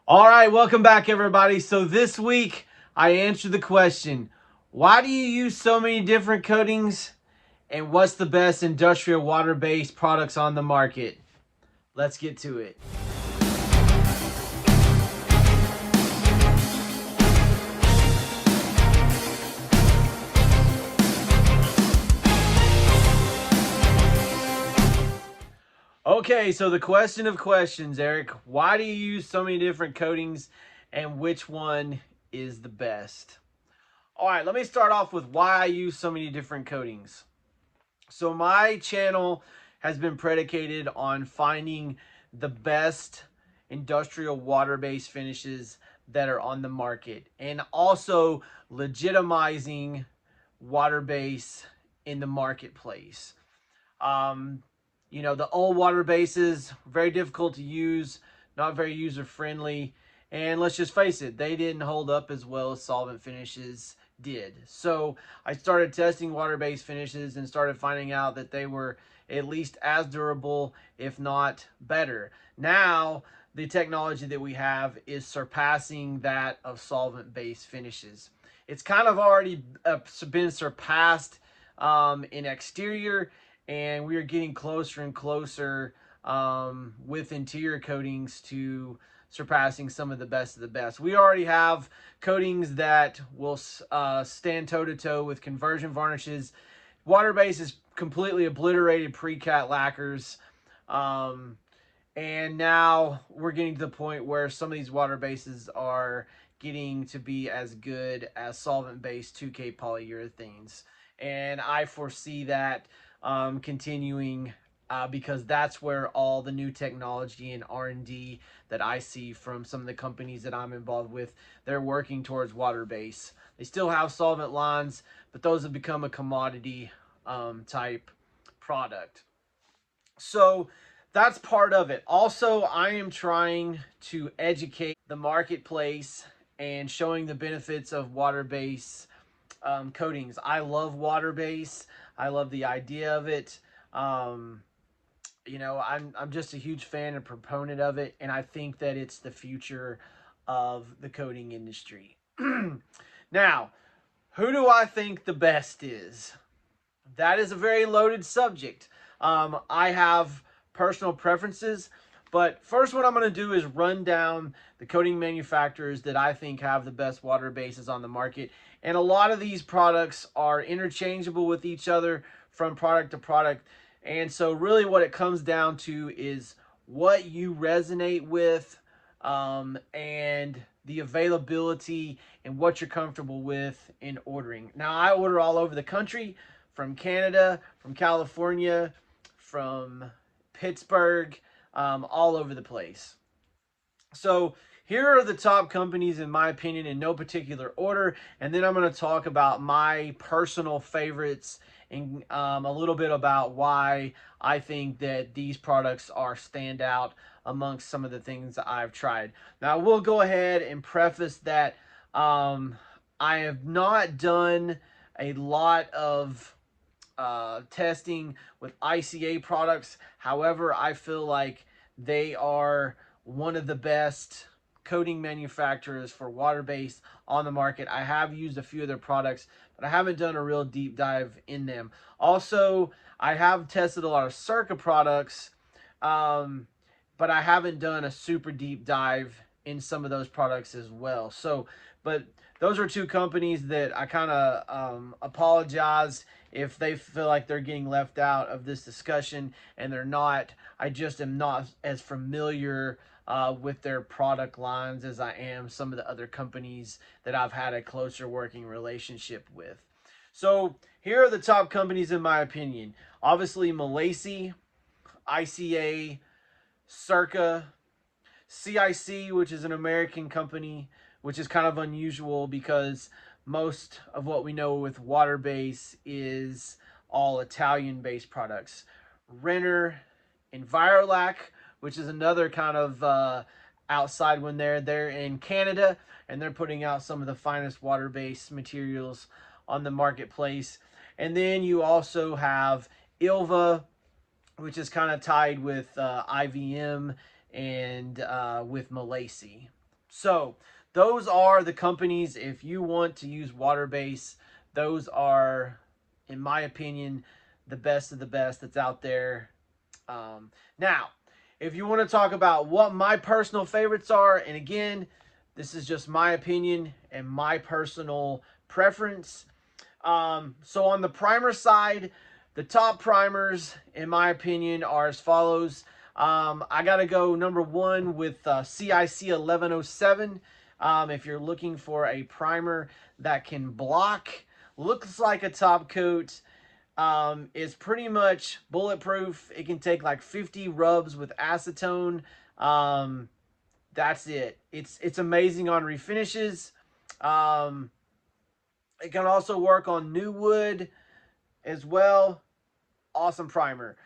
All right, welcome back, everybody. So this week, I answered the question, why do you use so many different coatings, and what's the best industrial water-based products on the market? Let's get to it. Okay, so the question of questions, Eric. Why do you use so many different coatings, and which one is the best? All right, let me start off with why I use so many different coatings. So my channel has been predicated on finding the best industrial water-based finishes that are on the market, and also legitimizing water-base in the marketplace. Um, the old water bases, very difficult to use, not very user friendly. And let's just face it, they didn't hold up as well as solvent finishes did. So I started testing water-based finishes and started finding out that they were at least as durable, if not better. Now, the technology that we have is surpassing that of solvent-based finishes. It's kind of already been surpassed in exterior, and we are getting closer and closer with interior coatings to surpassing some of the best. We already have coatings that will stand toe-to-toe with conversion varnishes. Water-based is completely obliterated pre-cat lacquers. And now we're getting to the point where some of these water bases are getting to be as good as solvent-based 2K polyurethanes. And I foresee that continuing because that's where all the new technology and R&D that I see from some of the companies that I'm involved with, they're working towards water base. They still have solvent lines, but those have become a commodity type product. So that's part of it. Also, I am trying to educate the marketplace and showing the benefits of water-based coatings. I love water-based. I love the idea of it. Um, I'm just a huge fan and proponent of it, and I think that it's the future of the coating industry. Now, who do I think the best is? That is a very loaded subject. I have personal preferences, but first what I'm going to do is run down the coating manufacturers that I think have the best water bases on the market. And a lot of these products are interchangeable with each other from product to product. And so really what it comes down to is what you resonate with, and the availability and what you're comfortable with in ordering. Now, I order all over the country, from Canada, from California, from Pittsburgh, all over the place. So here are the top companies in my opinion in no particular order, and then I'm going to talk about my personal favorites and a little bit about why I think that these products are standout amongst some of the things that I've tried. Now, we'll go ahead and preface that I have not done a lot of testing with ICA products. However, I feel like they are one of the best coating manufacturers for water-based on the market. I have used a few of their products, but I haven't done a real deep dive in them. Also, I have tested a lot of Circa products, but I haven't done a super deep dive in some of those products as well. So, but those are two companies that I kind of apologize if they feel like they're getting left out of this discussion, and they're not. I just am not as familiar with their product lines as I am some of the other companies that I've had a closer working relationship with. So here are the top companies in my opinion. Obviously, Malaysia, ICA, Circa, CIC, which is an American company, which is kind of unusual because most of what we know with water base is all Italian based products. Renner, Envirolac, which is another kind of outside one there. They're in Canada, and they're putting out some of the finest water based materials on the marketplace. And then you also have Ilva, which is kind of tied with IVM and with Malaysia. So those are the companies. If you want to use waterbase, those are, in my opinion, the best of the best that's out there. Now, if you want to talk about what my personal favorites are, and again, this is just my opinion and my personal preference. So on the primer side, the top primers, in my opinion, are as follows. I got to go number one with CIC 1107. If you're looking for a primer that can block, looks like a top coat, is pretty much bulletproof. It can take like 50 rubs with acetone. Um, that's it. It's amazing on refinishes. Um, it can also work on new wood as well. Awesome primer.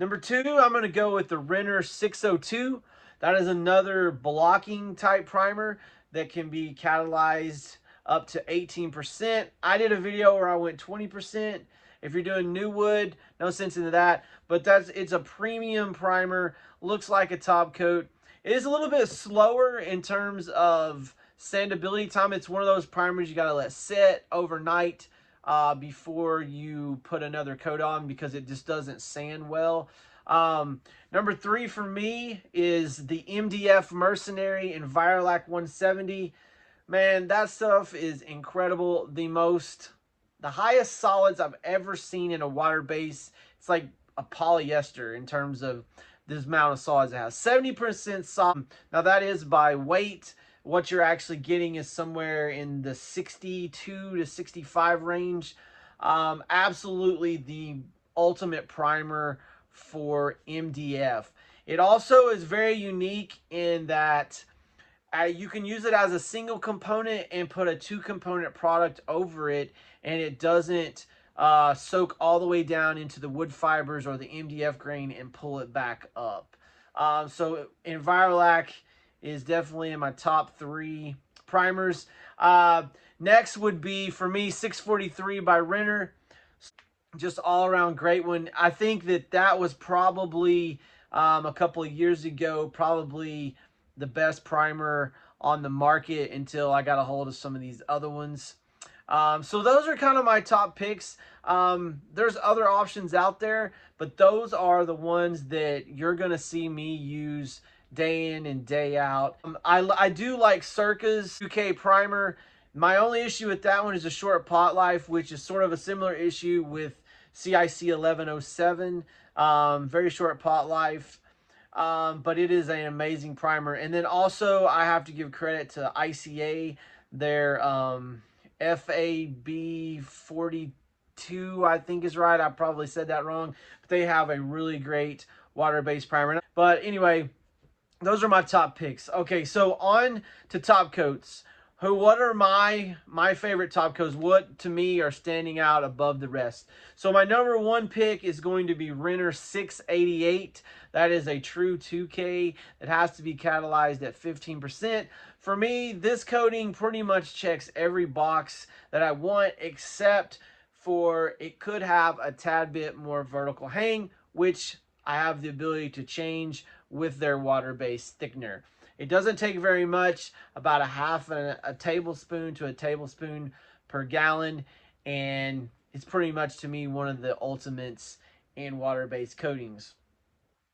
Number two, I'm going to go with the Renner 602. That is another blocking type primer that can be catalyzed up to 18%. I did a video where I went 20%. If you're doing new wood, no sense into that. But it's a premium primer. Looks like a top coat. It is a little bit slower in terms of sandability time. It's one of those primers you got to let sit overnight before you put another coat on, because it just doesn't sand well. Number three for me is the MDF Mercenary in Viralac 170. Man, that stuff is incredible. The highest solids I've ever seen in a water base. It's like a polyester in terms of this amount of solids it has. 70% solid. Now that is by weight. What you're actually getting is somewhere in the 62 to 65 range. Absolutely the ultimate primer for MDF. It also is very unique in that you can use it as a single component and put a two-component product over it, and it doesn't soak all the way down into the wood fibers or the MDF grain and pull it back up. So Envirolac is definitely in my top three primers. Next would be, for me, 643 by Renner. Just all around great one. I think that was probably a couple of years ago, probably the best primer on the market until I got a hold of some of these other ones. So those are kind of my top picks. There's other options out there, but those are the ones that you're going to see me use day in and day out. I do like Circa's 2K primer. My only issue with that one is a short pot life, which is sort of a similar issue with CIC 1107. Very short pot life. But it is an amazing primer. And then also I have to give credit to ICA, their FAB 42, I think is right. I probably said that wrong. But they have a really great water-based primer. But anyway, those are my top picks. Okay, so on to top coats. What are my favorite top coats? What to me are standing out above the rest? So my number one pick is going to be Renner 688. That is a true 2K that has to be catalyzed at 15%. For me, this coating pretty much checks every box that I want, except for it could have a tad bit more vertical hang, which I have the ability to change with their water-based thickener. It doesn't take very much, about a tablespoon to a tablespoon per gallon, and it's pretty much, to me, one of the ultimates in water-based coatings.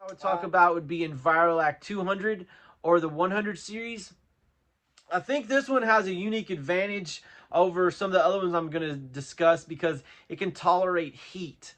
I would talk about would be Envirolac 200 or the 100 series. I think this one has a unique advantage over some of the other ones I'm going to discuss, because it can tolerate heat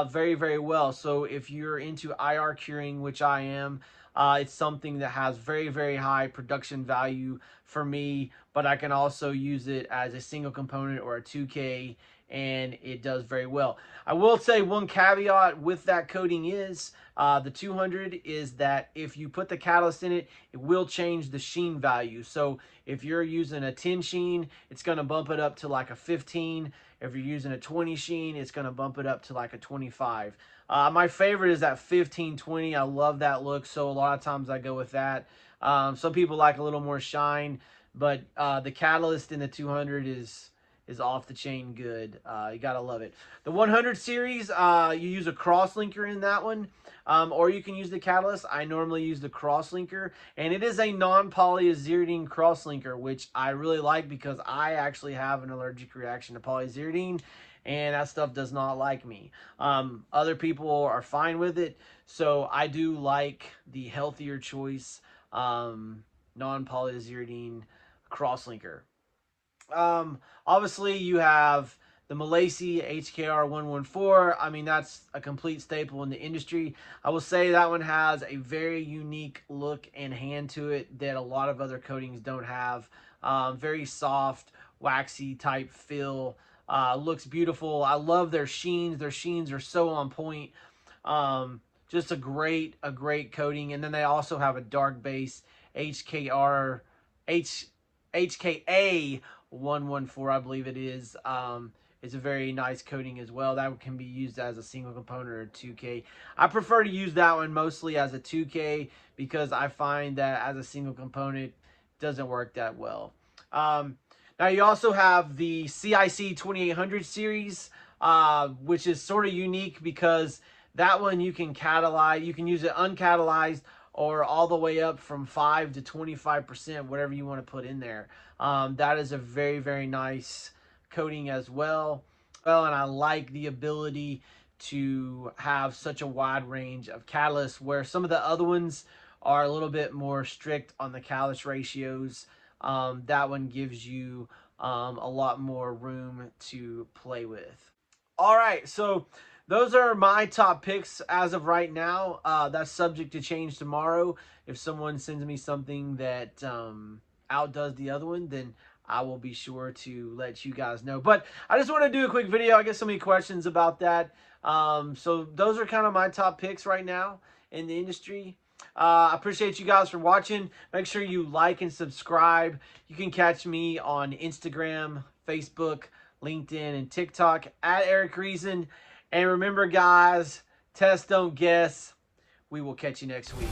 very, very well. So if you're into IR curing, which I am, it's something that has very, very high production value for me, but I can also use it as a single component or a 2K, and it does very well. I will say one caveat with that coating is the 200 is that if you put the catalyst in it, it will change the sheen value. So if you're using a 10 sheen, it's going to bump it up to like a 15. If you're using a 20 sheen, it's going to bump it up to like a 25. My favorite is that 15-20. I love that look, so a lot of times I go with that. Some people like a little more shine, but the catalyst in the 200 is is off the chain good. You gotta love it. The 100 series, you use a crosslinker in that one, or you can use the catalyst. I normally use the crosslinker, and it is a non-polyaziridine crosslinker, which I really like because I actually have an allergic reaction to polyaziridine, and that stuff does not like me. Other people are fine with it, so I do like the healthier choice, non-polyaziridine crosslinker. Obviously, you have the Malaysia HKR 114. I mean, that's a complete staple in the industry. I will say that one has a very unique look and hand to it that a lot of other coatings don't have. Very soft, waxy type feel. Looks beautiful. I love their sheens. Their sheens are so on point. Just a great coating. And then they also have a dark base HKA 114, I believe it is. It's a very nice coating as well. That can be used as a single component or 2K. I prefer to use that one mostly as a 2K because I find that as a single component it doesn't work that well. Now you also have the CIC 2800 series, which is sort of unique because that one you can catalyze. You can use it uncatalyzed or all the way up from 5 to 25%, whatever you want to put in there. That is a very nice coating as well. And I like the ability to have such a wide range of catalysts, where some of the other ones are a little bit more strict on the catalyst ratios. That one gives you a lot more room to play with. All right, so those are my top picks as of right now. That's subject to change tomorrow. If someone sends me something that outdoes the other one, then I will be sure to let you guys know. But I just want to do a quick video. I get so many questions about that. So those are kind of my top picks right now in the industry. I appreciate you guys for watching. Make sure you like and subscribe. You can catch me on Instagram, Facebook, LinkedIn, and TikTok at Eric Reason. And remember, guys, test, don't guess. We will catch you next week.